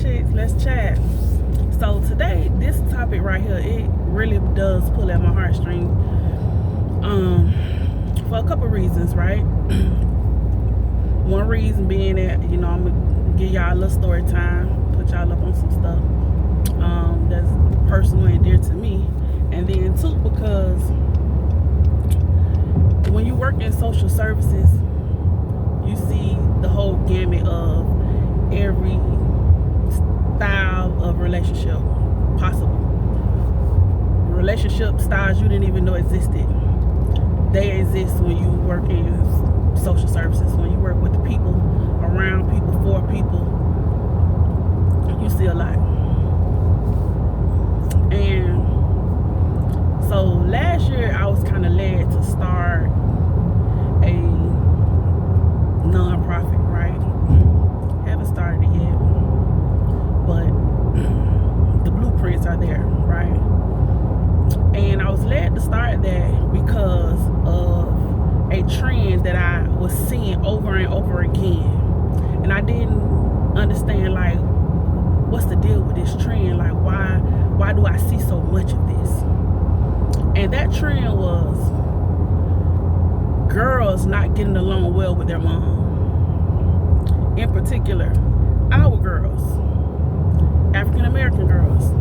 chicks, let's chat. So today, this topic right here, it really does pull at my heartstrings. For a couple reasons, right? One reason being that, I'm gonna give y'all a little story time, put y'all up on some stuff that's personal and dear to me. And then two, because when you work in social services, you see the whole gamut of every style of relationship possible. Relationship styles you didn't even know existed. They exist when you work in social services, when you work with the people, around people, for people. You see a lot. And so last year I was kind of led to start a nonprofit, right? Haven't started it yet, but the blueprints are there, right? And I was led to start that because of a trend that I was seeing over and over again, and I didn't understand, like, what's the deal with this trend? Like, why do I see so much of this? And that trend was girls not getting along well with their mom. In particular, our girls, African American girls,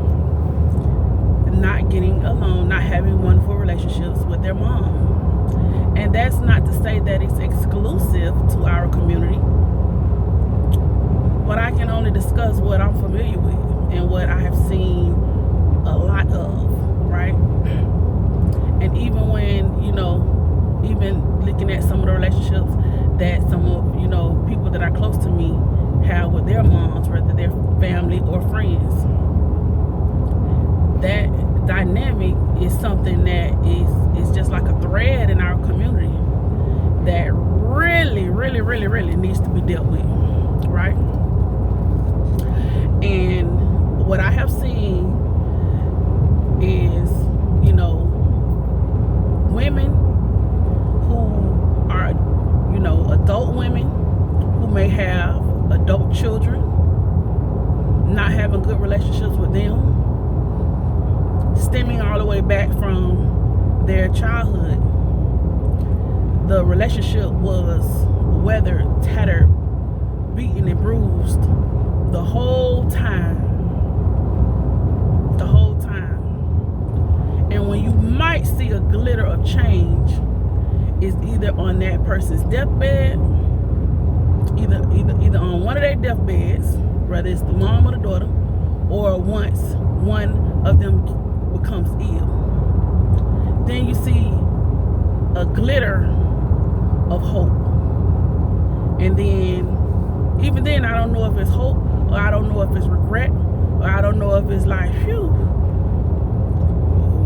not getting along, not having wonderful relationships with their mom. And that's not to say that it's exclusive to our community, but I can only discuss what I'm familiar with and what I have seen a lot of, right? And even when, even looking at some of the relationships that some of, people that are close to me have with their moms, whether they're family or friends, that dynamic is something that is just like a thread in our community that really, really, really, really needs to be dealt with, right? And what I have seen is, women who are, adult women who may have adult children, not having good relationships with them, stemming all the way back from their childhood. The relationship was weathered, tattered, beaten, and bruised the whole time. And when you might see a glitter of change is either on that person's deathbed, either on one of their deathbeds, whether it's the mom or the daughter, or once one of them becomes ill. Then you see a glitter of hope. And then, even then, I don't know if it's hope, or I don't know if it's regret, or I don't know if it's like, phew,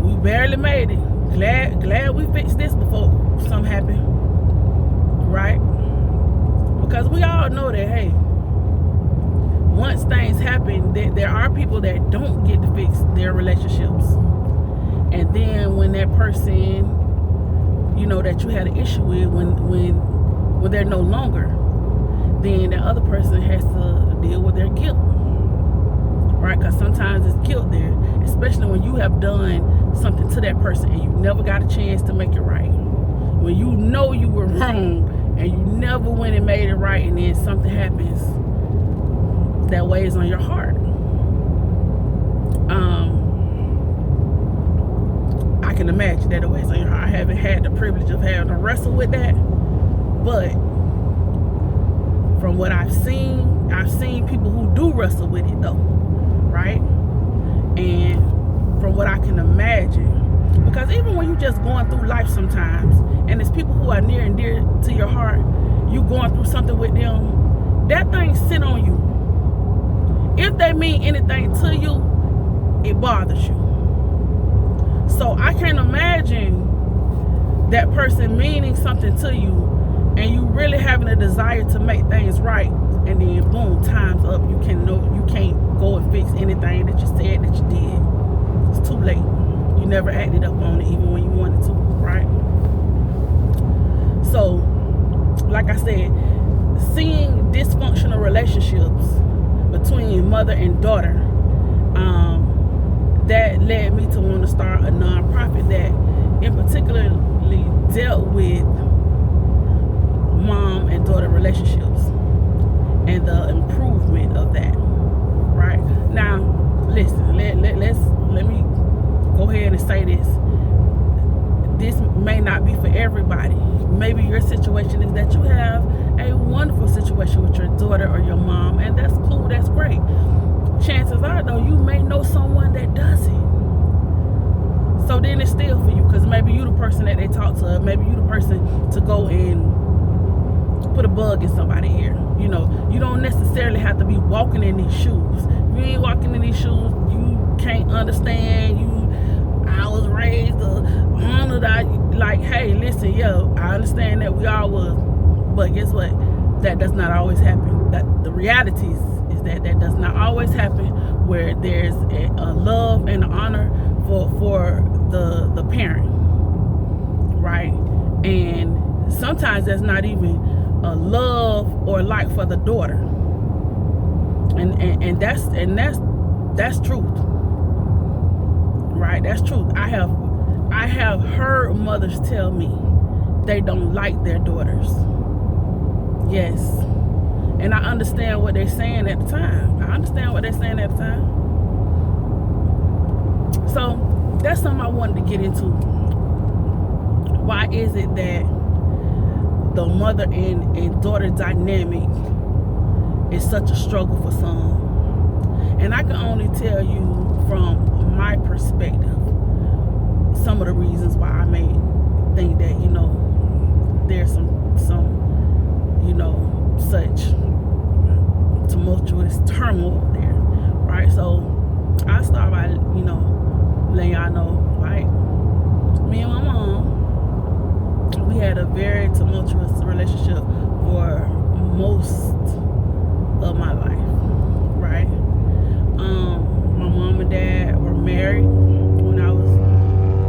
we barely made it. Glad we fixed this before something happened, right? Because we all know that, hey, once things happen, there are people that don't get to fix their relationships. And then when that person, that you had an issue with, when they're no longer, then the other person has to deal with their guilt, right? Because sometimes it's guilt there, especially when you have done something to that person and you never got a chance to make it right. When you know you were wrong and you never went and made it right, and then something happens that weighs on your heart. I can imagine that it weighs on your heart. I haven't had the privilege of having to wrestle with that, but from what I've seen people who do wrestle with it though, right? And from what I can imagine, because even when you're just going through life sometimes, and it's people who are near and dear to your heart, you going through something with them, that thing sit on you. If they mean anything to you, it bothers you. So I can't imagine that person meaning something to you and you really having a desire to make things right, and then boom, time's up. You can't go and fix anything that you said that you did. It's too late. You never acted up on it even when you wanted to, right? So, like I said, seeing dysfunctional relationships between mother and daughter, that led me to want to start a nonprofit that in particularly dealt with mom and daughter relationships and the improvement of that. Right now, listen, let me go ahead and say this. This may not be for everybody. Maybe your situation is that you have a wonderful situation with your daughter or your mom, and that's cool, that's great. Chances are, though, you may know someone that doesn't. So then it's still for you, because maybe you the person that they talk to, maybe you the person to go and put a bug in somebody's ear. You know, you don't necessarily have to be walking in these shoes. If you ain't walking in these shoes, you can't understand. I was raised honored. Like, hey, listen, yo, I understand that we all was, but guess what? That does not always happen. That the reality is that does not always happen, where there's a love and an honor for the parent, right? And sometimes there's not even a love or like for the daughter, and that's truth, right? That's truth. I have heard mothers tell me they don't like their daughters. Yes. And I understand what they're saying at the time. So that's something I wanted to get into. Why is it that the mother and daughter dynamic is such a struggle for some? And I can only tell you from my perspective some of the reasons why I may think that, you know, there's some you know, such tumultuous turmoil there, right? So I start by, you know, letting y'all know, like, me and my mom, we had a very tumultuous relationship for most of my life, right? My mom and dad were married when I was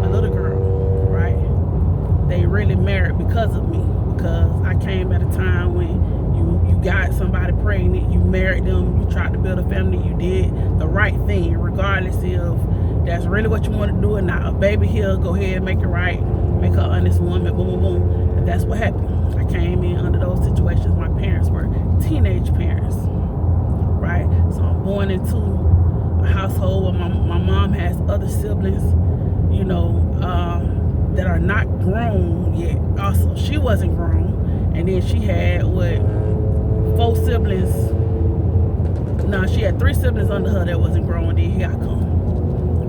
a little girl, right? They really married because of me, because I came at a time when you got somebody pregnant, you married them, you tried to build a family, you did the right thing, regardless if that's really what you want to do or not. A baby here, go ahead, make it right, make her an honest woman, boom, boom, boom. And that's what happened. I came in under those situations. My parents were teenage parents, right? So I'm born into a household where my mom has other siblings, you know, that are not grown yet. Also, she wasn't grown. And then she had, 4 siblings. No, she had 3 siblings under her that wasn't grown. Then here I come.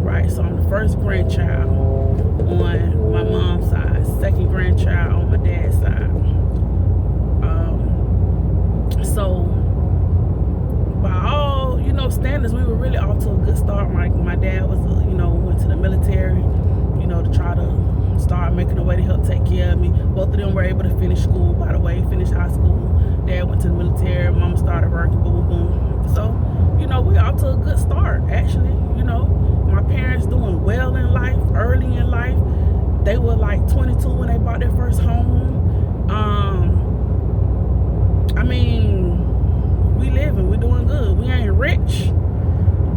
Right, so I'm the first grandchild on my mom's side, second grandchild on my dad's side. So by all, you know, standards, we were really off to a good start. My dad was, you know, went to the military, you know, to try to start making a way to help take care of me. Both of them were able to finish school, by the way, finish high school. Dad went to the military, mama started working, boom, boom, boom. So, you know, we off to a good start, actually, you know. My parents doing well in life, early in life. They were like 22 when they bought their first home. I mean, we living, we're doing good. We ain't rich,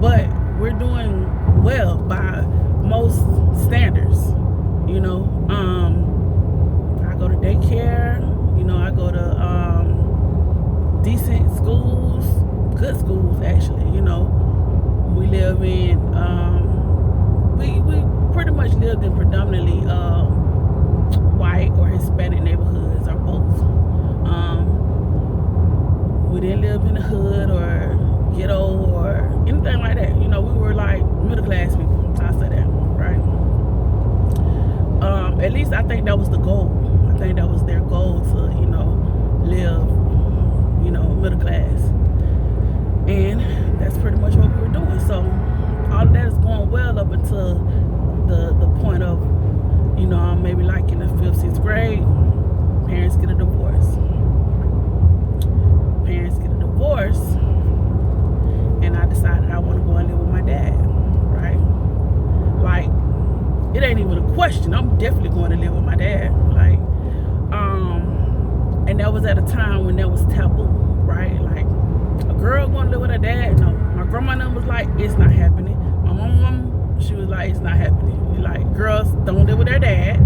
but we're doing well by most standards, you know. I go to daycare, you know, I go to decent schools, good schools actually, you know. We live in, we pretty much lived in predominantly white or Hispanic neighborhoods, or both. We didn't live in the hood or ghetto or anything like that. You know, we were like middle class people. I'll say that, right? At least I think that was the goal. I think that was their goal to, you know, live, you know, middle class. And that's pretty much what we were doing. So all of that is going well up until the point of, you know, I'm maybe like in the 5th, 6th grade, parents get a divorce. And I decided I want to go and live with my dad, right? Like, it ain't even a question. I'm definitely going to live with my dad. Like, and that was at a time when that was taboo, right? Like, a girl going to live with her dad? No. My like, it's not happening. My mom, she was like, it's not happening. Like, girls don't live with their dad.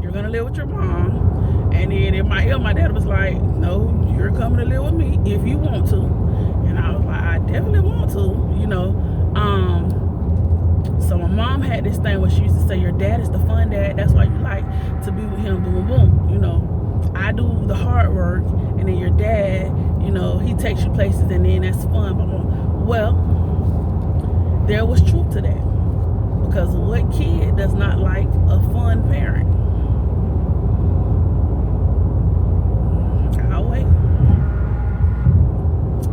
You're gonna live with your mom. And then in my ear, my dad was like, no, you're coming to live with me if you want to. And I was like, I definitely want to, you know. So my mom had this thing where she used to say, your dad is the fun dad. That's why you like to be with him, boom, boom, boom. You know, I do the hard work, and then your dad, you know, he takes you places, and then that's fun. Well, there was truth to that. Because what kid does not like a fun parent? I'll wait.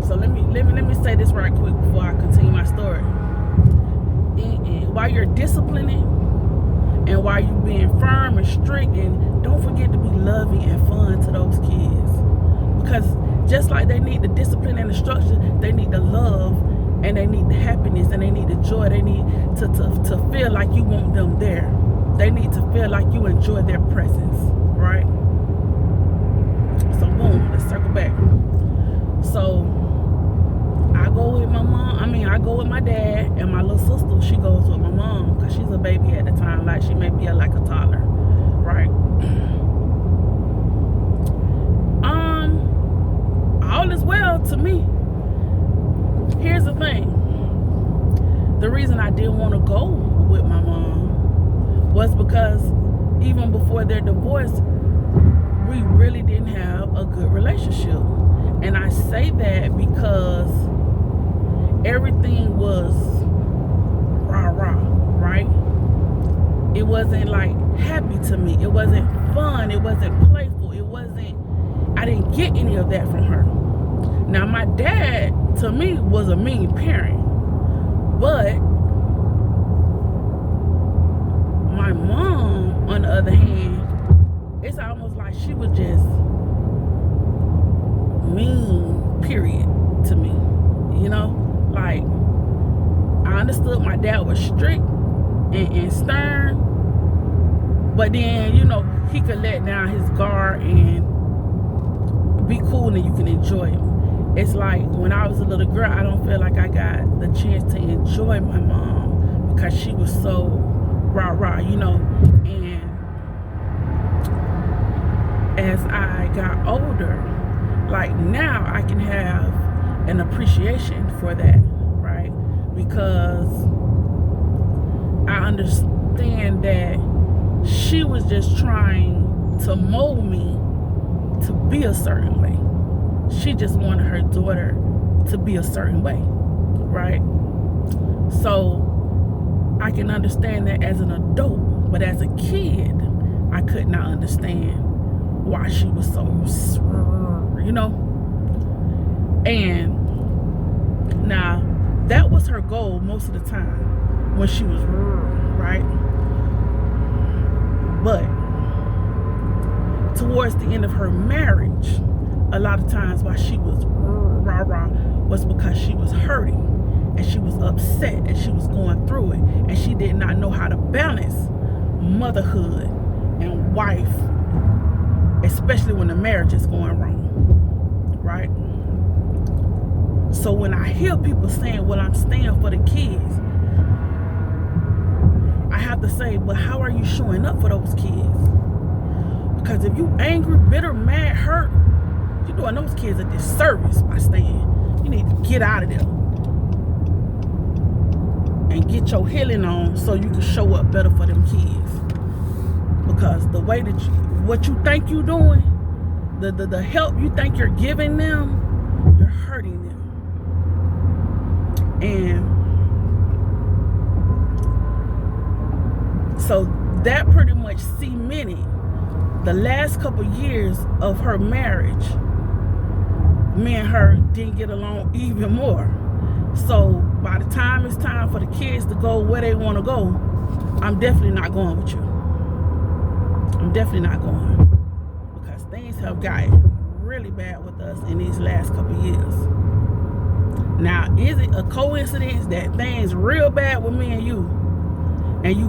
So let me say this right quick before I continue my story. And while you're disciplining and while you're being firm and strict, and don't forget to be loving and fun to those kids. Because just like they need the discipline and the structure, they need the love, and they need the happiness, and they need the joy. They need to feel like you want them there. They need to feel like you enjoy their presence, right? So boom, let's circle back. So I go with my mom. I go with my dad, and my little sister, she goes with my mom because she's a baby at the time. Like, she may be like a toddler, right? All is well to me. Here's the thing. The reason I didn't want to go with my mom was because even before their divorce, we really didn't have a good relationship. And I say that because everything was rah-rah, right? It wasn't like happy to me. It wasn't fun. It wasn't playful. I didn't get any of that from her. Now, my dad, to me, was a mean parent. But my mom, on the other hand, it's almost like she was just mean, period, to me. You know? Like, I understood my dad was strict and stern, but then, you know, he could let down his guard and be cool, and you can enjoy him. It's like when I was a little girl, I don't feel like I got the chance to enjoy my mom because she was so rah-rah, you know. And as I got older, like now I can have an appreciation for that, right? Because I understand that she was just trying to mold me to be a certain way. She just wanted her daughter to be a certain way, right? So I can understand that as an adult, but as a kid, I could not understand why she was so, you know? And now, that was her goal most of the time when she was, right? But towards the end of her marriage, a lot of times why she was rah-rah was because she was hurting, and she was upset, and she was going through it, and she did not know how to balance motherhood and wife, especially when the marriage is going wrong, right? So when I hear people saying, well, I'm staying for the kids, I have to say, but how are you showing up for those kids? Because if you angry, bitter, mad, hurt, you're doing those kids a disservice by staying. You need to get out of there and get your healing on so you can show up better for them kids. Because the way that what you think you're doing, the help you think you're giving them, you're hurting them. And so that pretty much cemented the last couple years of her marriage. Me and her didn't get along even more. So by the time it's time for the kids to go where they want to go, I'm definitely not going with you. I'm definitely not going, because things have gotten really bad with us in these last couple years. Now, is it a coincidence that things real bad with me and you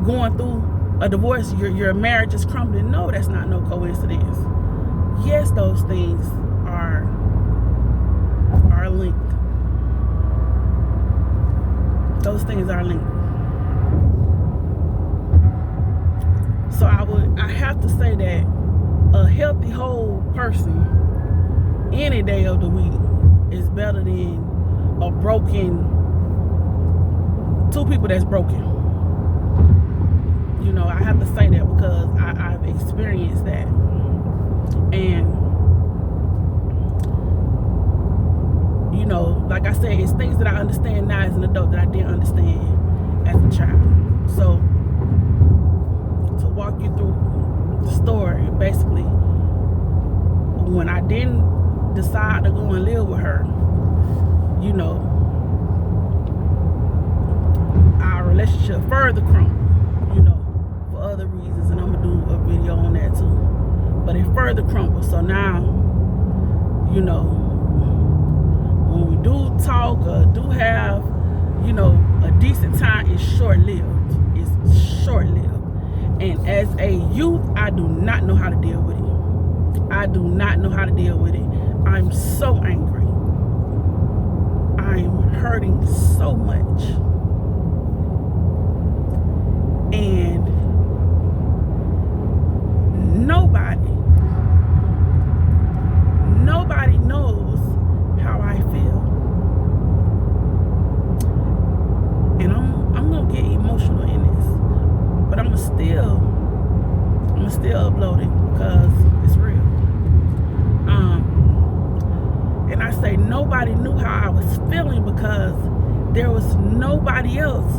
going through a divorce, your marriage is crumbling? No, that's not no coincidence. Yes, those things are linked. Those things are linked. So I have to say that a healthy whole person any day of the week is better than a broken two people that's broken. You know, I have to say that because I've experienced that. And you know, like I said, it's things that I understand now as an adult that I didn't understand as a child. So to walk you through the story, basically, when I didn't decide to go and live with her, you know, our relationship further crumbled, you know, for other reasons, and I'm gonna do a video on that too. But it further crumbled. So now, you know, when we do talk or do have, you know, a decent time, it's short-lived. It's short-lived. And as a youth, I do not know how to deal with it. I do not know how to deal with it. I'm so angry. I'm hurting so much. And nobody knows how I feel. And I'm gonna get emotional in this, but I'm still upload it because it's real. And I say nobody knew how I was feeling because there was nobody else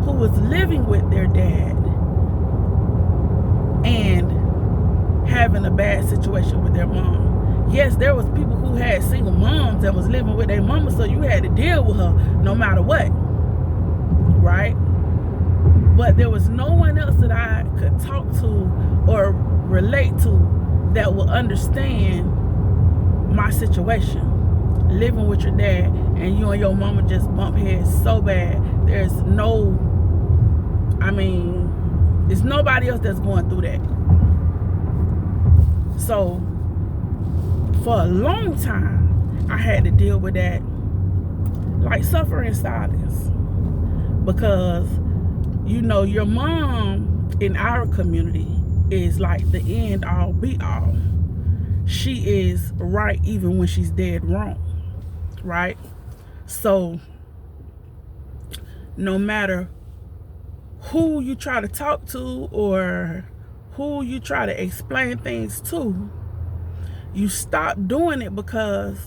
who was living with their dad and having a bad situation with their mom. Yes, there was people who had single moms that was living with their mama, so you had to deal with her no matter what, right? But there was no one else that I could talk to or relate to that would understand my situation. Living with your dad and you and your mama just bump heads so bad. There's it's nobody else that's going through that. So for a long time, I had to deal with that, like suffering silence, because you know your mom in our community is like the end all be all. She is right even when she's dead wrong, right? So no matter who you try to talk to or who you try to explain things to, you stop doing it because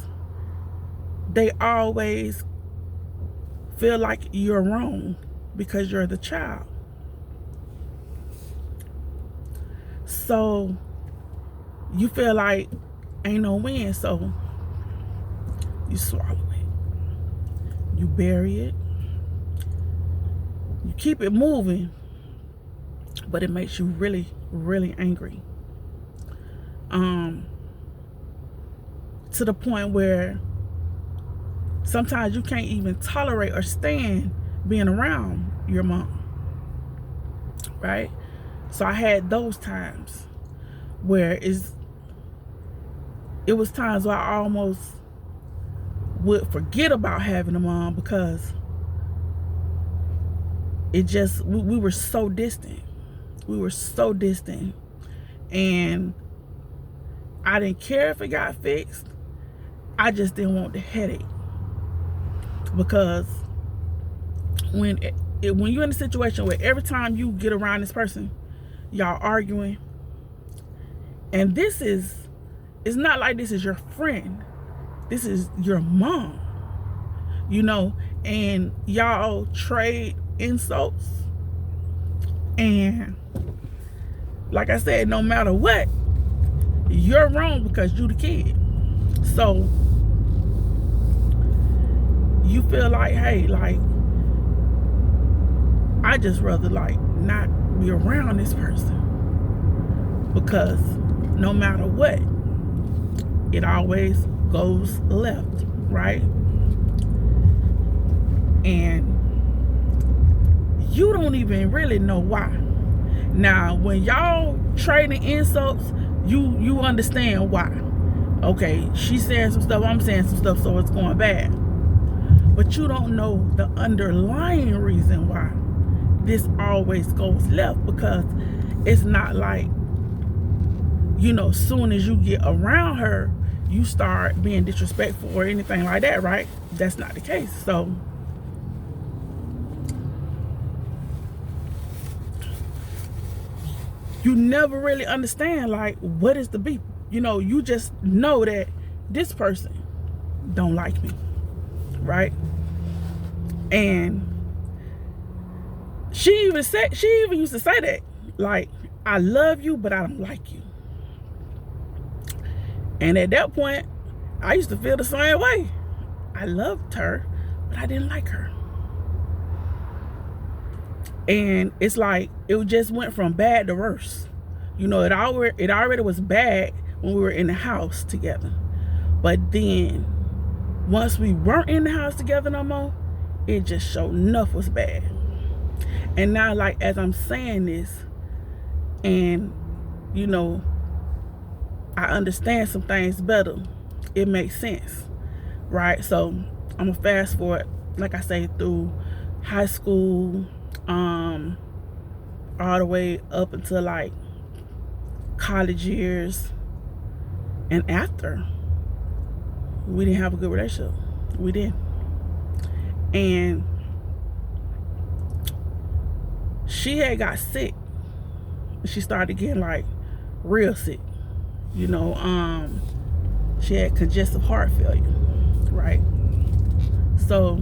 they always feel like you're wrong because you're the child. So you feel like ain't no win, so you swallow it. You bury it. You keep it moving, but it makes you really, really angry. To the point where sometimes you can't even tolerate or stand being around your mom, right? So I had those times where it was times where I almost would forget about having a mom because we were so distant. We were so distant. And I didn't care if it got fixed. I just didn't want the headache. Because when you're in a situation where every time you get around this person, y'all arguing, and it's not like this is your friend, this is your mom, you know, and y'all trade insults, and like I said, no matter what, you're wrong because you the kid. So you feel like, hey, like I just rather like not be around this person, because no matter what, it always goes left, right? And you don't even really know why. Now, when y'all trading insults, you understand why. Okay, she's saying some stuff, I'm saying some stuff, so it's going bad. but you don't know the underlying reason why this always goes left, because it's not like, you know, soon as you get around her, you start being disrespectful or anything like that, right? That's not the case. So you never really understand, like, what is the beef? You know, you just know that this person don't like me, right? And she even used to say that, like, I love you, but I don't like you. And at that point, I used to feel the same way. I loved her, but I didn't like her. And it's like, it just went from bad to worse. You know, it already was bad when we were in the house together. But then, once we weren't in the house together no more, it just sure enough was bad. And now, like, as I'm saying this, and, you know, I understand some things better, it makes sense, right? So I'm gonna fast forward, like I say, through high school, all the way up until like college years, and after. We didn't have a good relationship. We didn't. And she had got sick. She started getting like real sick. You know, she had congestive heart failure, right? So,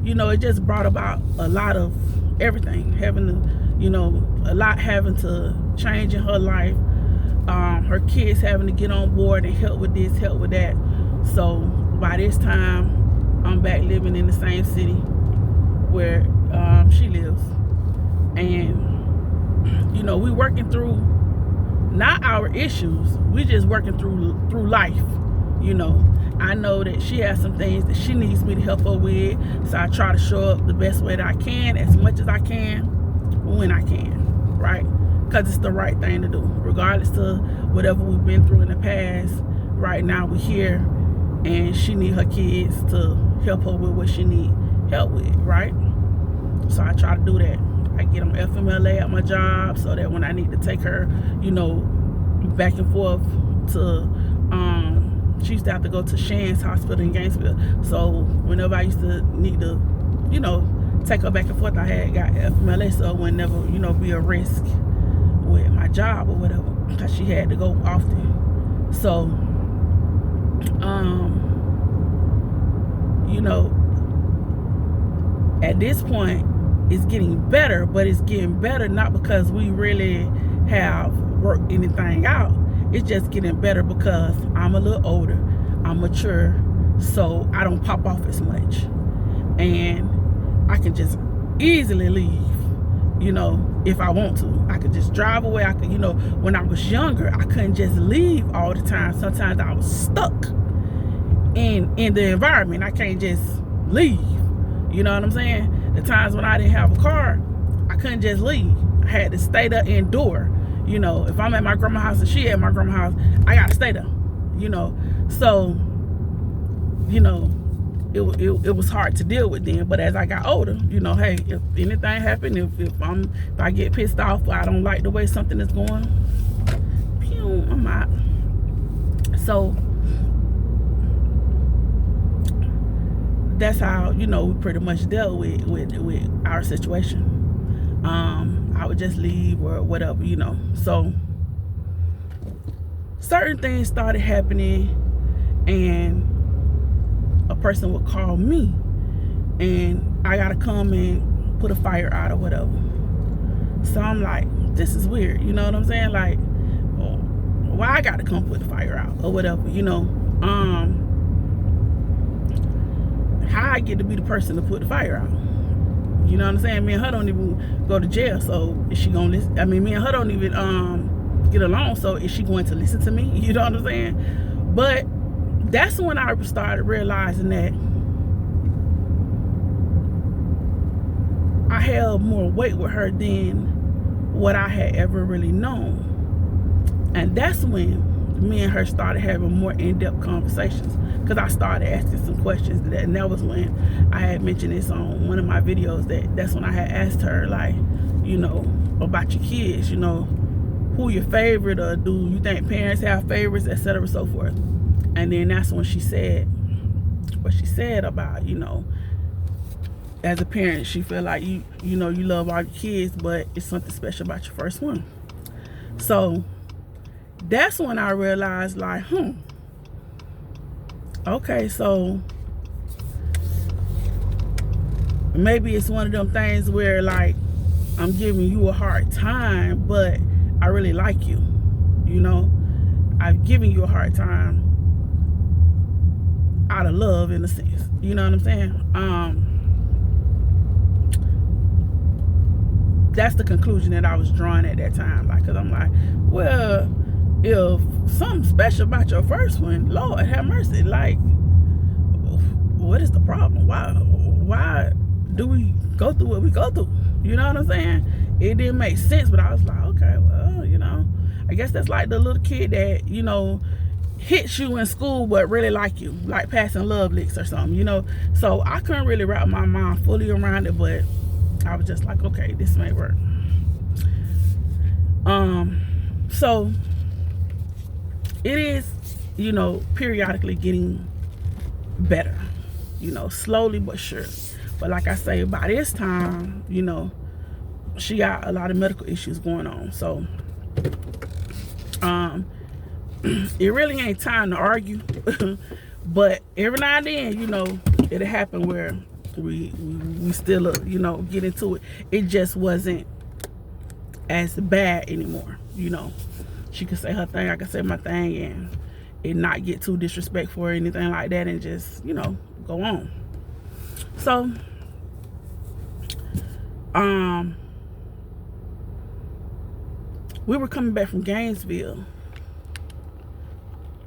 you know, it just brought about a lot of everything, having to, you know, a lot having to change in her life. Her kids having to get on board and help with this, help with that. So by this time, I'm back living in the same city where she lives. And, you know, we working through not our issues, we just working through life. You know, I know that she has some things that she needs me to help her with, so I try to show up the best way that I can, as much as I can, when I can, right? Because it's the right thing to do, regardless of whatever we've been through in the past. Right now we're here, and she need her kids to help her with what she need help with, right? So I try to do that. I get them FMLA at my job, so that when I need to take her, you know, back and forth to, she used to have to go to Shands Hospital in Gainesville. So whenever I used to need to, you know, take her back and forth, I had got FMLA, so it would never, you know, be a risk with my job or whatever, because she had to go often. So, you know, at this point, it's getting better, but it's getting better not because we really have worked anything out. It's just getting better because I'm a little older, I'm mature, so I don't pop off as much, and I can just easily leave. You know, if I want to, I could just drive away. I could, you know, when I was younger, I couldn't just leave all the time. Sometimes I was stuck in the environment. I can't just leave. You know what I'm saying? The times when I didn't have a car, I couldn't just leave. I had to stay there, endure. You know, if I'm at my grandma's house and she at my grandma's house, I gotta stay there. You know, so, you know, it was hard to deal with then. But as I got older, you know, hey, if anything happened, if I get pissed off, or I don't like the way something is going, pew, I'm out. So that's how, you know, we pretty much dealt with our situation. I would just leave or whatever, you know. So certain things started happening, and a person would call me, and I gotta come and put a fire out or whatever. So I'm like, this is weird, you know what I'm saying? Like, well, why I gotta come put the fire out or whatever, you know? How I get to be the person to put the fire out? You know what I'm saying? Me and her don't even go to jail, so is she gonna listen? I mean, me and her don't even get along, so is she going to listen to me? You know what I'm saying? But that's when I started realizing that I held more weight with her than what I had ever really known. And that's when me and her started having more in-depth conversations, because I started asking some questions, and that was when I had mentioned this on one of my videos, that's when I had asked her, like, you know, about your kids, you know, who your favorite, or do you think parents have favorites, etc., so forth. And then that's when she said what she said about, you know, as a parent, she feel like you know, you love all your kids, but it's something special about your first one. So that's when I realized, like, okay, so maybe it's one of them things where, like, I'm giving you a hard time, but I really like you. You know, I've given you a hard time out of love, in a sense. You know what I'm saying? That's the conclusion that I was drawing at that time. Like, because I'm like, well, if something special about your first one, Lord have mercy, like, what is the problem? Why do we go through what we go through? You know what I'm saying? It didn't make sense, but I was like, okay, well, you know, I guess that's like the little kid that, you know, hits you in school but really like you, like passing love licks or something, you know. So I couldn't really wrap my mind fully around it, but I was just like, okay, this may work. So it is, you know, periodically getting better, you know, slowly but sure. But like I say, by this time, you know, she got a lot of medical issues going on. So it really ain't time to argue. But every now and then, you know, it'll happen where we still, you know, get into it. It just wasn't as bad anymore, you know. She could say her thing, I could say my thing, and it not get too disrespectful or anything like that, and just, you know, go on. So we were coming back from Gainesville,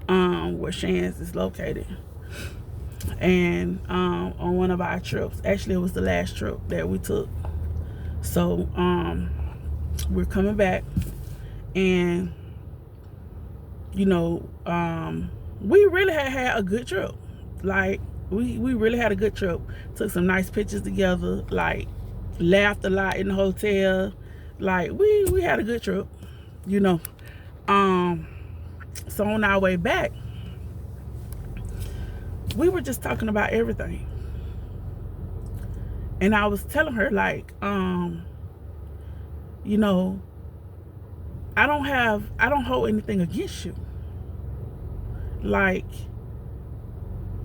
where Shan's is located, and on one of our trips, actually it was the last trip that we took. So we're coming back, and you know, we really had a good trip. Like, we really had a good trip. Took some nice pictures together, like laughed a lot in the hotel. Like, we had a good trip, you know. So on our way back, we were just talking about everything. And I was telling her, like, you know, I don't hold anything against you. Like,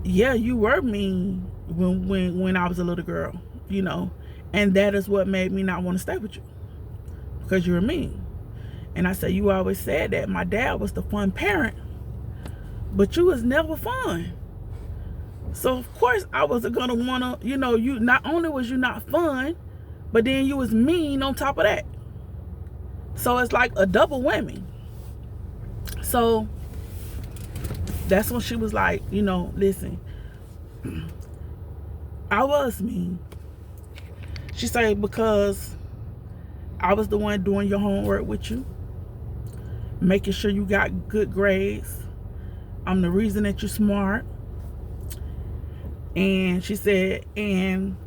yeah, you were mean when I was a little girl, you know, and that is what made me not want to stay with you, because you were mean. And I said, you always said that my dad was the fun parent, but you was never fun. So of course I wasn't gonna wanna, you know, you not only was you not fun, but then you was mean on top of that. So it's like a double whammy. So that's when she was like, you know, listen, I was mean. She said, because I was the one doing your homework with you, making sure you got good grades. I'm the reason that you're smart. And she said, and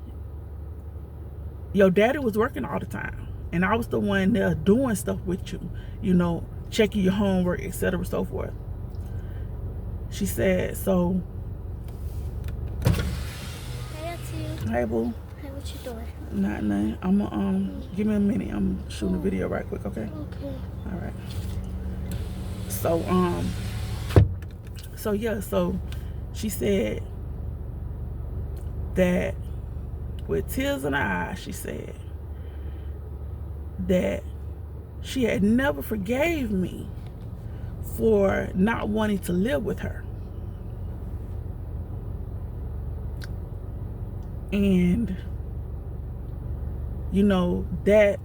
your daddy was working all the time, and I was the one there doing stuff with you, you know, checking your homework, etc., so forth. She said, so. Hey, that's you. Hey, boo. Hey, what you doing? Not nothing. I'm gonna give me a minute. I'm shooting a video right quick, okay? Okay. All right. So yeah, so she said that with tears in her eyes, she said that she had never forgave me for not wanting to live with her. And, you know, that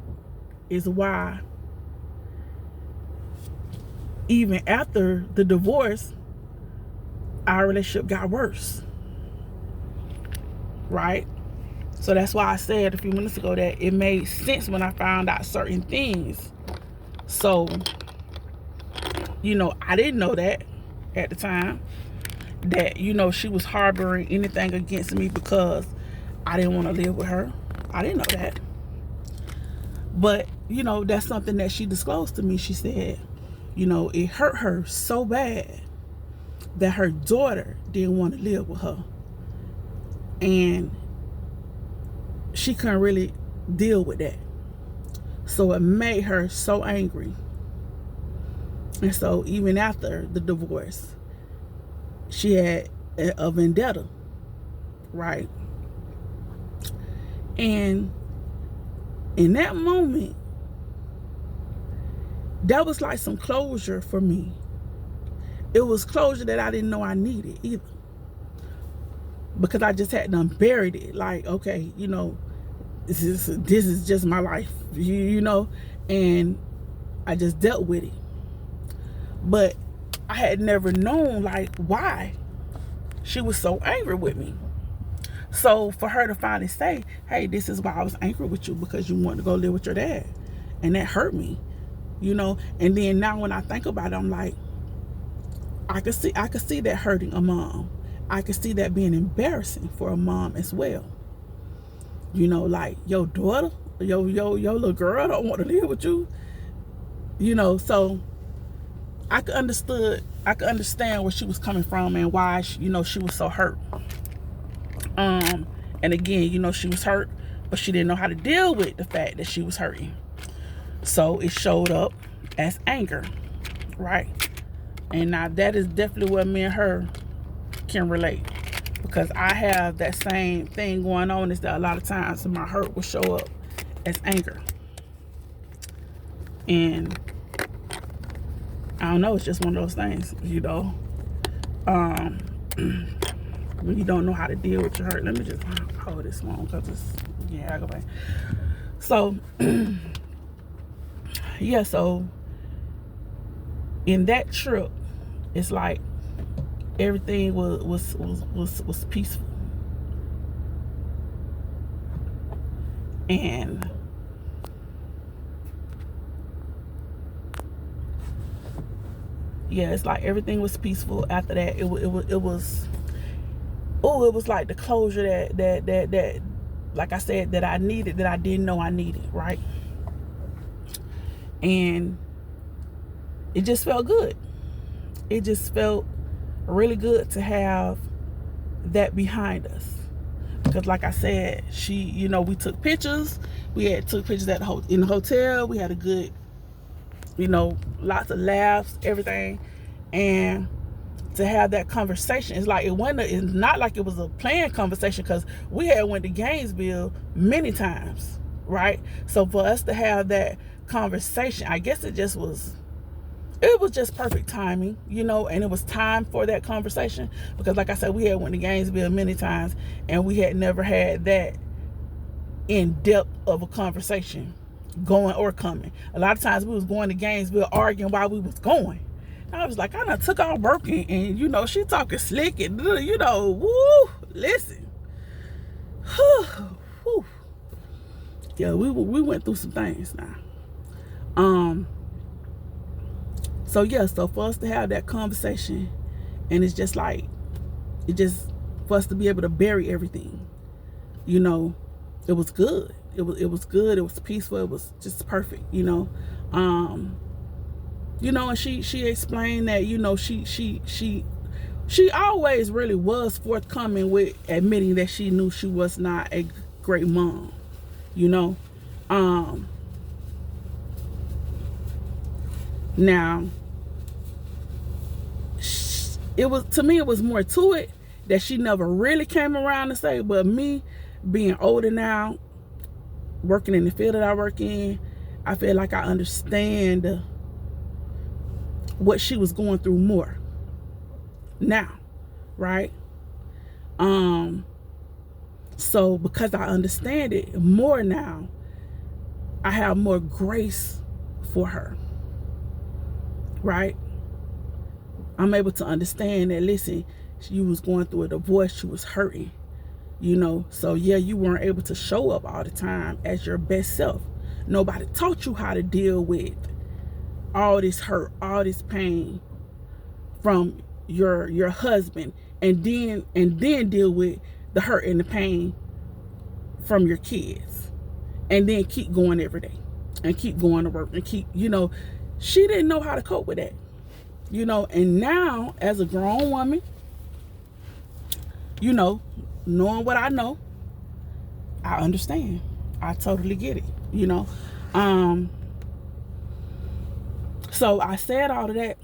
is why even after the divorce, our relationship got worse. Right? So that's why I said a few minutes ago that it made sense when I found out certain things. So, I didn't know that at the time, that, she was harboring anything against me because I didn't want to live with her. I didn't know that. But, that's something that she disclosed to me. She said, it hurt her so bad that her daughter didn't want to live with her. And she couldn't really deal with that. So it made her so angry. And so even after the divorce, she had a vendetta, right? And in that moment, that was like some closure for me. It was closure that I didn't know I needed either, because I just had done buried it. Like, okay, this is just my life, and I just dealt with it. But I had never known, like, why she was so angry with me. So for her to finally say, hey, this is why I was angry with you, because you wanted to go live with your dad, and that hurt me, and then now when I think about it, I'm like, I could see that hurting a mom. I could see that being embarrassing for a mom as well. Like, your daughter, your little girl don't want to live with you. So I could understand where she was coming from and why she was so hurt. And again, she was hurt, but she didn't know how to deal with the fact that she was hurting. So it showed up as anger, right? And now that is definitely where me and her can relate, because I have that same thing going on, is that a lot of times my hurt will show up as anger. And I don't know, it's just one of those things, when you don't know how to deal with your hurt. Let me just hold this long, because I go back. So yeah, so in that trip, it's like everything was peaceful. And yeah, it's like everything was peaceful after that. It was like the closure that like I said, that I needed, that I didn't know I needed, right? And it just felt good. It just felt really good to have that behind us, because like I said, she, we took pictures. We took pictures in the hotel. We had a good, lots of laughs, everything. And to have that conversation, it's not like it was a planned conversation, because we had went to Gainesville many times, right? So for us to have that conversation, I guess it was just perfect timing, and it was time for that conversation, because like I said, we had went to Gainesville many times, and we had never had that in depth of a conversation, going or coming. A lot of times we was going to Gainesville arguing while we was going. I was like, I done took off working, and she talking slick, and woo, listen. Whew. Yeah, we went through some things now. So yeah, so for us to have that conversation, and it's just like, for us to be able to bury everything, it was good. It was good. It was peaceful. It was just perfect, and she explained that, she always really was forthcoming with admitting that she knew she was not a great mom, now, to me, it was more to it that she never really came around to say. But me being older now, working in the field that I work in, I feel like I understand what she was going through more now, right? So because I understand it more now, I have more grace for her, right? I'm able to understand that, listen, she was going through a divorce, she was hurting, so yeah, you weren't able to show up all the time as your best self. Nobody taught you how to deal with all this hurt, all this pain from your husband, and then deal with the hurt and the pain from your kids, and then keep going every day and keep going to work and keep, she didn't know how to cope with that, and now as a grown woman, knowing what I know, I understand. I totally get it, so I said all of that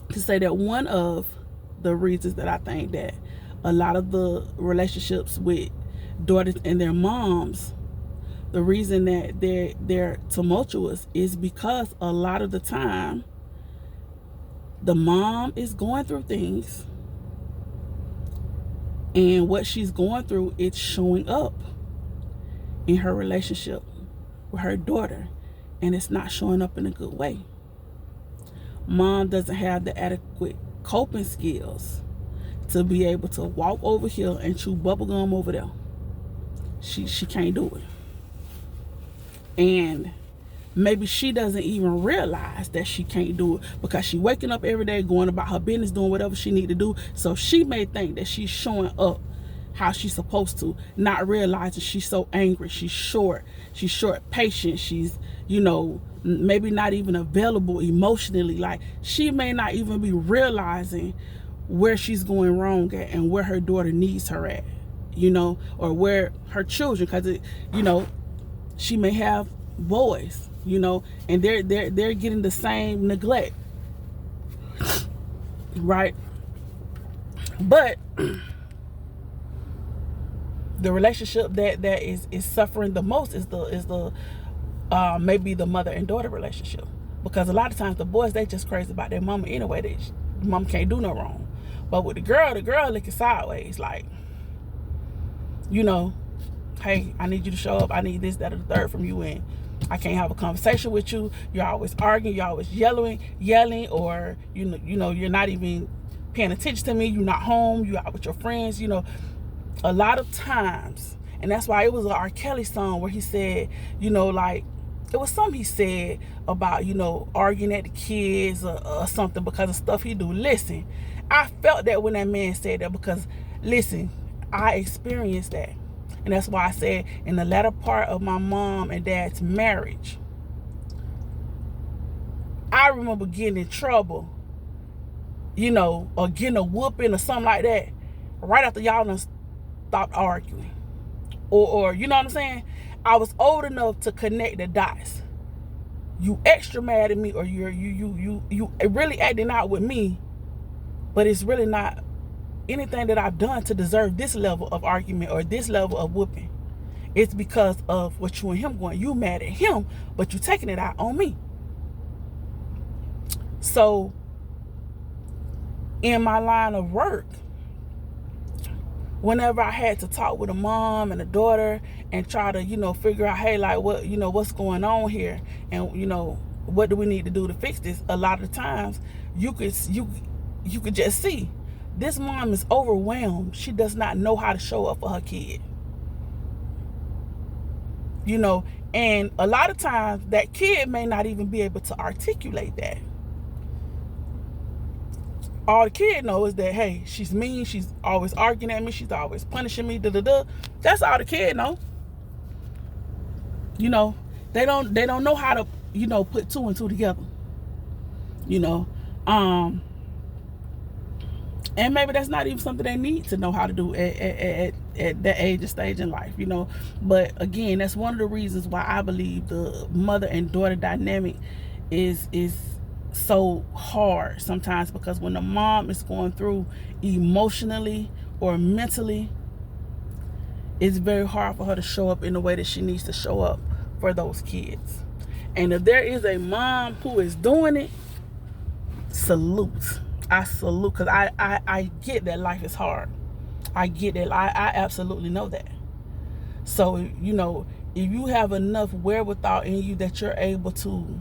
to say that one of the reasons that I think that a lot of the relationships with daughters and their moms, the reason that they're tumultuous is because a lot of the time the mom is going through things, and what she's going through, it's showing up in her relationship with her daughter, and it's not showing up in a good way. Mom doesn't have the adequate coping skills to be able to walk over here and chew bubble gum over there. She can't do it. And maybe she doesn't even realize that she can't do it because she waking up every day, going about her business, doing whatever she need to do. So she may think that she's showing up how she's supposed to, not realizing she's so angry, she's short patient, she's, maybe not even available emotionally. Like, she may not even be realizing where she's going wrong at and where her daughter needs her at, or where her children, because she may have boys, and they're getting the same neglect, right? But the relationship that is suffering the most is the maybe the mother and daughter relationship, because a lot of times the boys, they just crazy about their mama anyway. Mom can't do no wrong. But with the girl looking sideways, like, hey, I need you to show up, I need this, that, or the third from you, and I can't have a conversation with you. You're always arguing, you're always yelling, or you're not even paying attention to me, you're not home, you're out with your friends, a lot of times. And that's why it was an R. Kelly song where he said, like, it was something he said about, arguing at the kids or something because of stuff he do. Listen, I felt that when that man said that, because, listen, I experienced that. And that's why I said, in the latter part of my mom and dad's marriage, I remember getting in trouble, or getting a whooping or something like that, right after y'all done stopped arguing. Or you know what I'm saying? I was old enough to connect the dots. You extra mad at me, or you really acting out with me, but it's really not anything that I've done to deserve this level of argument or this level of whooping. It's because of what you and him going. You mad at him, but you taking it out on me. So in my line of work, whenever I had to talk with a mom and a daughter and try to, figure out, hey, like, what, what's going on here, and what do we need to do to fix this, a lot of the times you could just see this mom is overwhelmed. She does not know how to show up for her kid. And a lot of times that kid may not even be able to articulate that. All the kid knows is that, hey, she's mean, she's always arguing at me, she's always punishing me, That's all the kid know. They don't know how to, put two and two together. And maybe that's not even something they need to know how to do at that age and stage in life, But again, that's one of the reasons why I believe the mother and daughter dynamic is so hard sometimes, because when the mom is going through emotionally or mentally, it's very hard for her to show up in the way that she needs to show up for those kids. And if there is a mom who is doing it, salute. I salute, because I get that life is hard. I get that. I absolutely know that. So, if you have enough wherewithal in you that you're able to,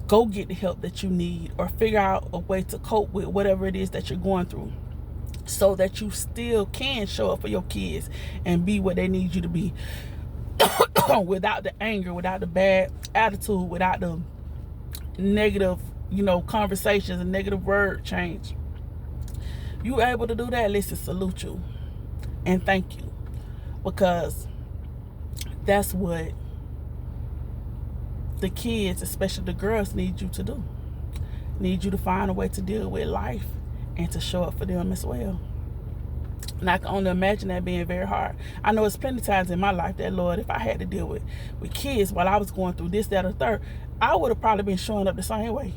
go get the help that you need, or figure out a way to cope with whatever it is that you're going through, so that you still can show up for your kids and be what they need you to be. without the anger, without the bad attitude, without the negative, conversations and negative word change. You able to do that, listen, salute you and thank you, because that's what the kids, especially the girls, need you to do. Need you to find a way to deal with life and to show up for them as well. And I can only imagine that being very hard. I know it's plenty of times in my life that, Lord, if I had to deal with kids while I was going through this, that, or third, I would have probably been showing up the same way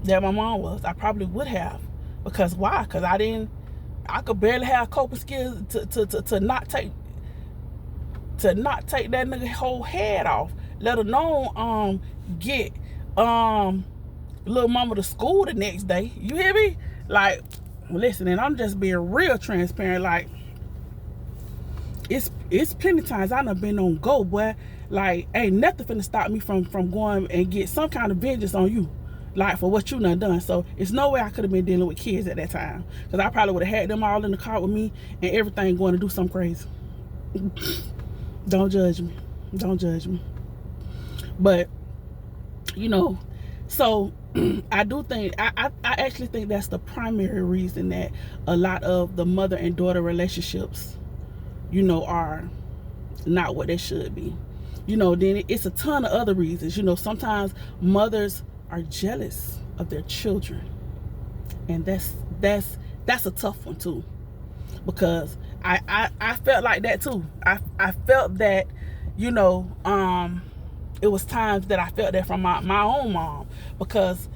that my mom was. I probably would have. Because why? Because I could barely have coping skills to not take that nigga whole head off, let alone get little mama to school the next day. You hear me? Like, listen, and I'm just being real transparent. Like, it's plenty of times I done been on go, boy. Like, ain't nothing finna stop me from going and get some kind of vengeance on you, like, for what you done. So it's no way I could have been dealing with kids at that time, because I probably would have had them all in the car with me and everything going to do something crazy. Don't judge me. Don't judge me. But, so I do think, I actually think that's the primary reason that a lot of the mother and daughter relationships, are not what they should be. Then it's a ton of other reasons. Sometimes mothers are jealous of their children, and that's a tough one too, because I felt like that too. I felt that, it was times that I felt that from my own mom, because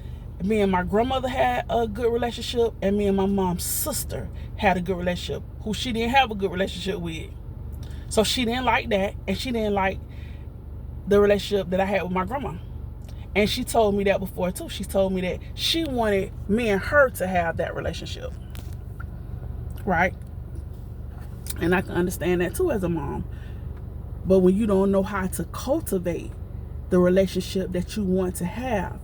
me and my grandmother had a good relationship, and me and my mom's sister had a good relationship, who she didn't have a good relationship with. So she didn't like that, and she didn't like the relationship that I had with my grandma. And she told me that before too. She told me that she wanted me and her to have that relationship, right? And I can understand that too as a mom. But when you don't know how to cultivate the relationship that you want to have,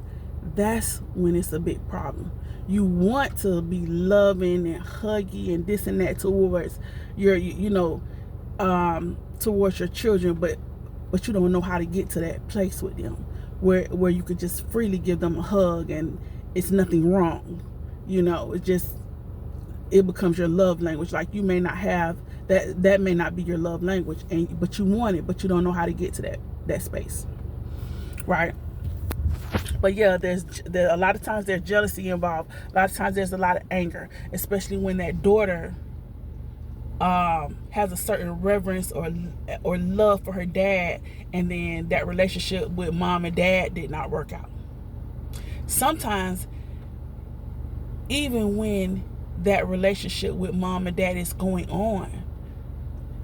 that's when it's a big problem. You want to be loving and huggy and this and that towards your, towards your children, but you don't know how to get to that place with them where you could just freely give them a hug and it's nothing wrong. It becomes your love language. Like, you may not have that may not be your love language, but you want it, but you don't know how to get to that space, right? But yeah, there's a lot of times there's jealousy involved. A lot of times there's a lot of anger, especially when that daughter has a certain reverence or love for her dad, and then that relationship with mom and dad did not work out. Sometimes, even when that relationship with mom and dad is going on,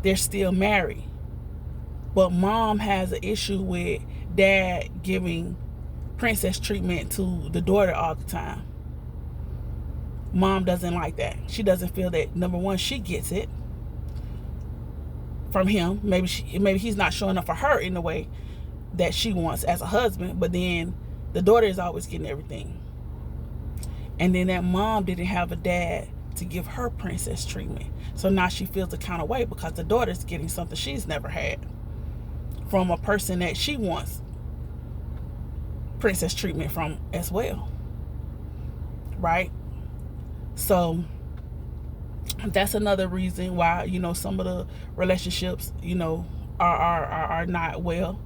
they're still married, but mom has an issue with dad giving princess treatment to the daughter all the time. Mom doesn't like that. She doesn't feel that, number one, she gets it from him. Maybe he's not showing up for her in the way that she wants as a husband, but then the daughter is always getting everything. And then that mom didn't have a dad to give her princess treatment. So now she feels the kind of way because the daughter's getting something she's never had from a person that she wants princess treatment from as well, right? So that's another reason why, some of the relationships, are not well.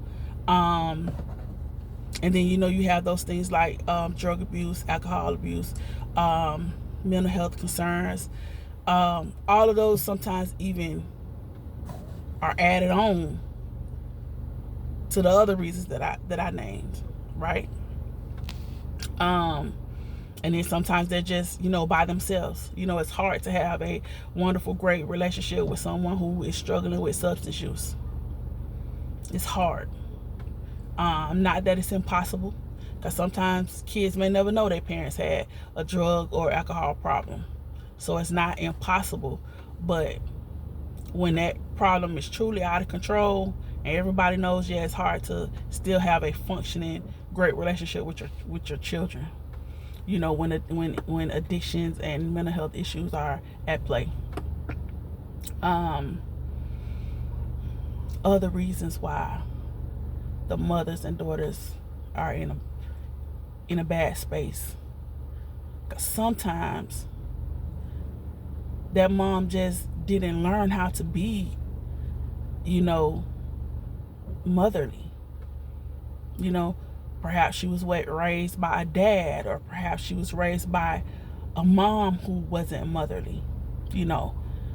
And then, you have those things like drug abuse, alcohol abuse, mental health concerns. All of those sometimes even are added on to the other reasons that I named, right? And then sometimes they're just, by themselves. It's hard to have a wonderful, great relationship with someone who is struggling with substance use. It's hard. Not that it's impossible, because sometimes kids may never know their parents had a drug or alcohol problem. So it's not impossible, but when that problem is truly out of control and everybody knows, it's hard to still have a functioning, great relationship with your children. When addictions and mental health issues are at play. other reasons why the mothers and daughters are in a bad space. Because sometimes that mom just didn't learn how to be, motherly. Perhaps she was raised by a dad, or perhaps she was raised by a mom who wasn't motherly.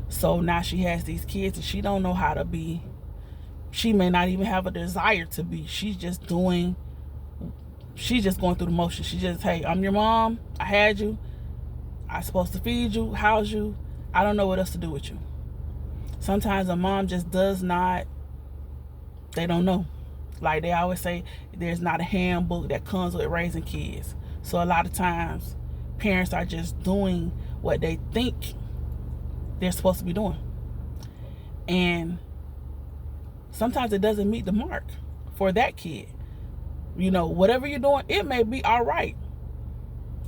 So now she has these kids and she don't know how to be. She may not even have a desire to be. She's just going through the motions. She just, hey, I'm your mom. I had you. I'm supposed to feed you, house you. I don't know what else to do with you. Sometimes a mom just does not, they don't know. Like they always say, there's not a handbook that comes with raising kids. So a lot of times, parents are just doing what they think they're supposed to be doing. And sometimes it doesn't meet the mark for that kid. Whatever you're doing, it may be all right,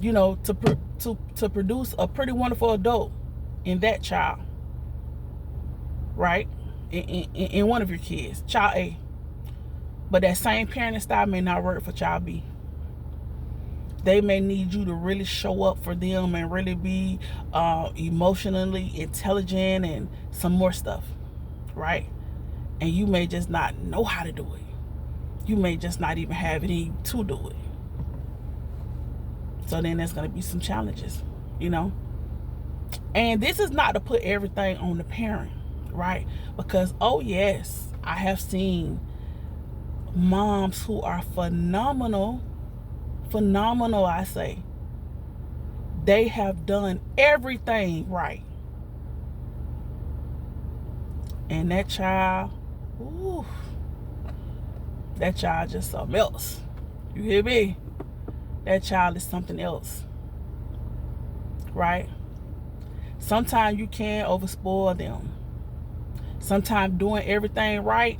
to produce a pretty wonderful adult in that child, right? In one of your kids, child A. But that same parenting style may not work for child B. They may need you to really show up for them and really be emotionally intelligent and some more stuff, right? And you may just not know how to do it. You may just not even have any to do it. So then there's going to be some challenges, And this is not to put everything on the parent, right? Because, oh yes, I have seen moms who are phenomenal, I say. They have done everything right. And that child, that child just something else. You hear me? That child is something else. Right? Sometimes you can overspoil them. Sometimes doing everything right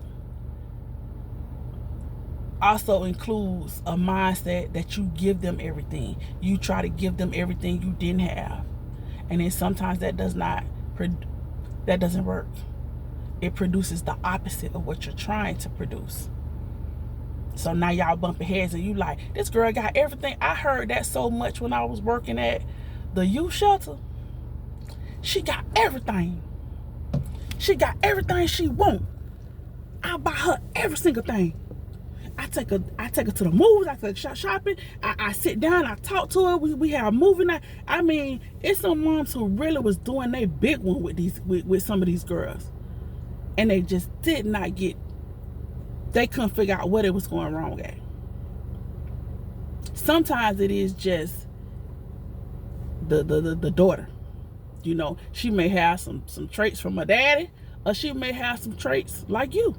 also includes a mindset that you give them everything. You try to give them everything you didn't have. And then sometimes that doesn't work. It produces the opposite of what you're trying to produce. So now y'all bumping heads and you like, this girl got everything. I heard that so much when I was working at the youth shelter. She got everything. She got everything she want. I buy her every single thing. I take her to the movies. I take her shopping. I sit down. I talk to her. We have a movie night. I mean, it's some moms who really was doing their big one with some of these girls, and they just did not get. They couldn't figure out what it was going wrong at. Sometimes it is just the daughter. She may have some traits from her daddy, or she may have some traits like you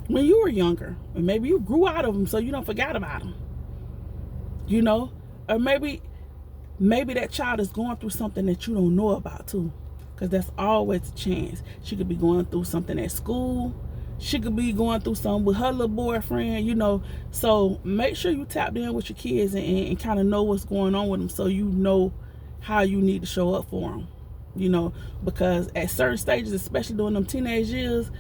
when you were younger, and maybe you grew out of them so you don't forget about them. Or maybe that child is going through something that you don't know about too, because that's always a chance. She could be going through something at school. She could be going through something with her little boyfriend, So make sure you tap in with your kids and kind of know what's going on with them, so you know how you need to show up for them, because at certain stages, especially during them teenage years,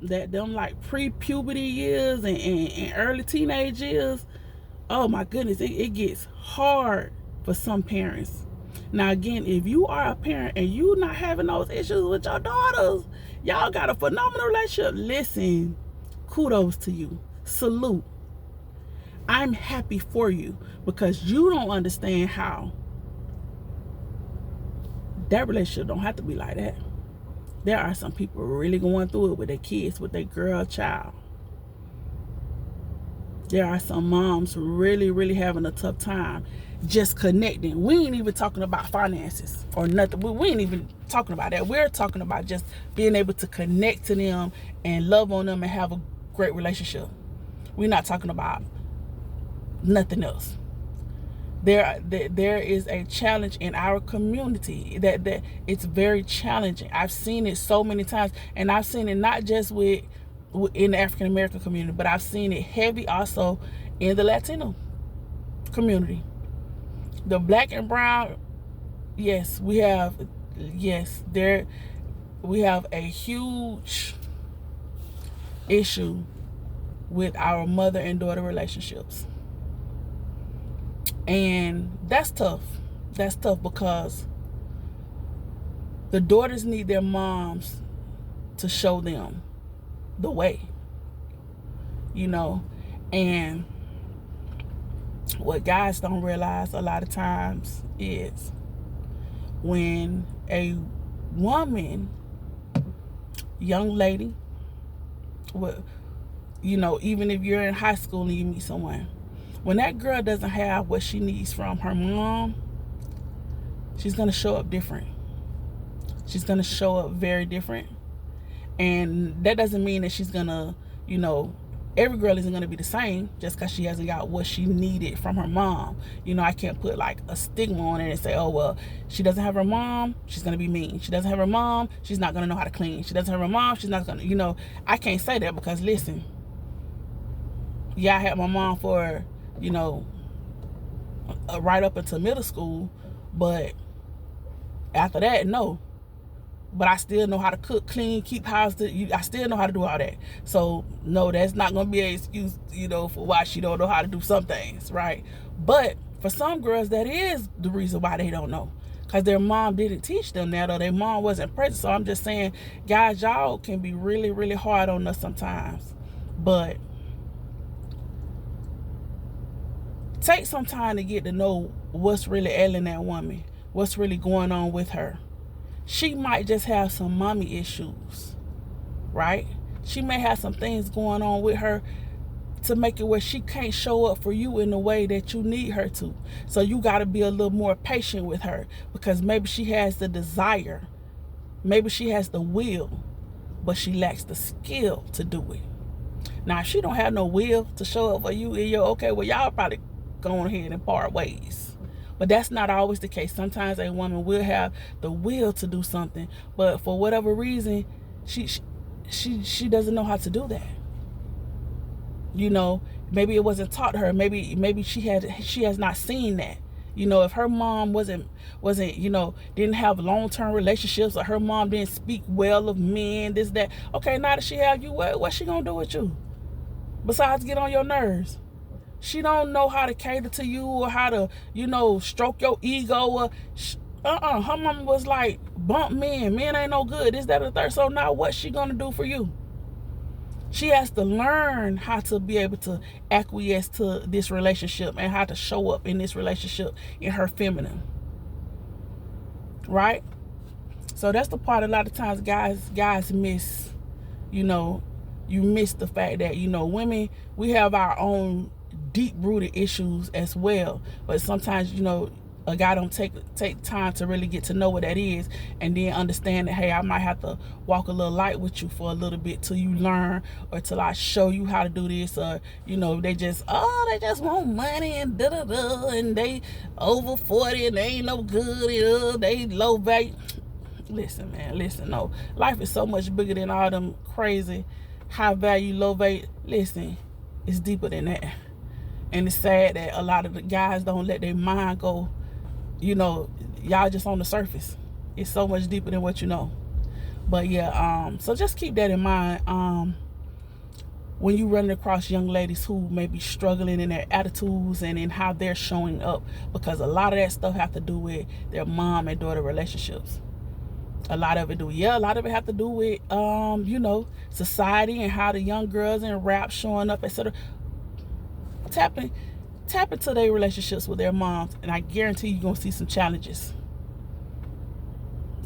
that them like pre-puberty years and early teenage years, oh my goodness, it gets hard for some parents. Now again, if you are a parent and you not having those issues with your daughters, y'all got a phenomenal relationship. Listen, kudos to you. Salute. I'm happy for you, because you don't understand how that relationship don't have to be like that. There are some people really going through it with their kids, with their girl child. There are some moms really, really having a tough time just connecting. We ain't even talking about finances or nothing. We ain't even talking about that. We're talking about just being able to connect to them and love on them and have a great relationship. We're not talking about nothing else. There is a challenge in our community that it's very challenging. I've seen it so many times, and I've seen it not just in the African American community, but I've seen it heavy also in the Latino community. The black and brown, yes, we have, yes, we have a huge issue with our mother and daughter relationships. And that's tough. That's tough because the daughters need their moms to show them the way, you know. And what guys don't realize a lot of times is when a woman, young lady, you know, even if you're in high school and you meet someone, when that girl doesn't have what she needs from her mom, she's going to show up different. She's going to show up very different. And that doesn't mean that she's going to, you know, every girl isn't going to be the same just because she hasn't got what she needed from her mom. You know, I can't put like a stigma on it and say, oh, well, she doesn't have her mom, she's going to be mean. She doesn't have her mom, she's not going to know how to clean. She doesn't have her mom, she's not going to, you know, I can't say that because, listen, yeah, I had my mom for, you know, right up until middle school, but after that, no. But I still know how to cook, clean, keep house. I still know how to do all that. So, no, that's not going to be an excuse, you know, for why she don't know how to do some things, right? But for some girls, that is the reason why they don't know. Because their mom didn't teach them that, or their mom wasn't present. So I'm just saying, guys, y'all can be really, really hard on us sometimes. But take some time to get to know what's really ailing that woman, what's really going on with her. She might just have some mommy issues, right? She may have some things going on with her to make it where she can't show up for you in the way that you need her to. So you got to be a little more patient with her, because maybe she has the desire, maybe she has the will, but she lacks the skill to do it. Now, if she don't have no will to show up for you, and you're okay, well, y'all probably go ahead and part ways. But that's not always the case. Sometimes a woman will have the will to do something, but for whatever reason, she doesn't know how to do that. You know, maybe it wasn't taught to her. Maybe she has not seen that. You know, if her mom wasn't, you know, didn't have long-term relationships, or her mom didn't speak well of men, this, that. Okay, now that she have you, what's she gonna do with you? Besides get on your nerves. She don't know how to cater to you, or how to, you know, stroke your ego. Or her mama was like, bump men. Men ain't no good. This, that, or the third. So now what's she gonna do for you? She has to learn how to be able to acquiesce to this relationship and how to show up in this relationship in her feminine. Right? So that's the part a lot of times guys miss. You know, you miss the fact that, you know, women, we have our own deep-rooted issues as well, but sometimes, you know, a guy don't take time to really get to know what that is, and then understand that, hey, I might have to walk a little light with you for a little bit till you learn, or till I show you how to do this. Or, you know, they just want money and da-da-da, and they over 40 and they ain't no good, they low value. Listen, man, listen, no, life is so much bigger than all them crazy high value, low value. Listen, it's deeper than that. And it's sad that a lot of the guys don't let their mind go. You know, y'all just on the surface. It's so much deeper than what you know. But yeah, so just keep that in mind when you running across young ladies who may be struggling in their attitudes and in how they're showing up, because a lot of that stuff have to do with their mom and daughter relationships. A lot of it do. Yeah, a lot of it have to do with you know, society and how the young girls in rap showing up, etc. Tap into their relationships with their moms, and I guarantee you're gonna see some challenges.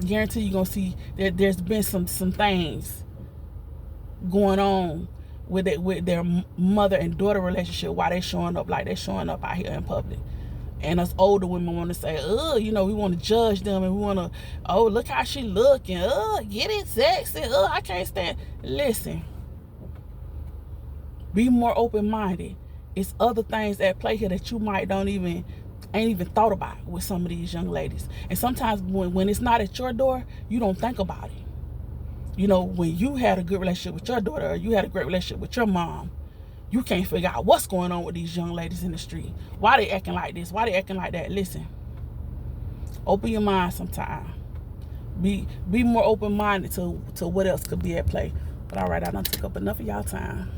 Guarantee you're gonna see that there's been some things going on with their mother and daughter relationship, while they showing up like they're showing up out here in public. And us older women want to say, you know, we want to judge them, and we want to, oh, look how she looking, get it sexy, I can't stand. Listen, be more open-minded. It's other things at play here that you might ain't even thought about with some of these young ladies. And sometimes when it's not at your door, you don't think about it. You know, when you had a good relationship with your daughter, or you had a great relationship with your mom, you can't figure out what's going on with these young ladies in the street. Why they acting like this? Why they acting like that? Listen, open your mind sometime. be more open-minded to what else could be at play. But all right, I done took up enough of y'all time.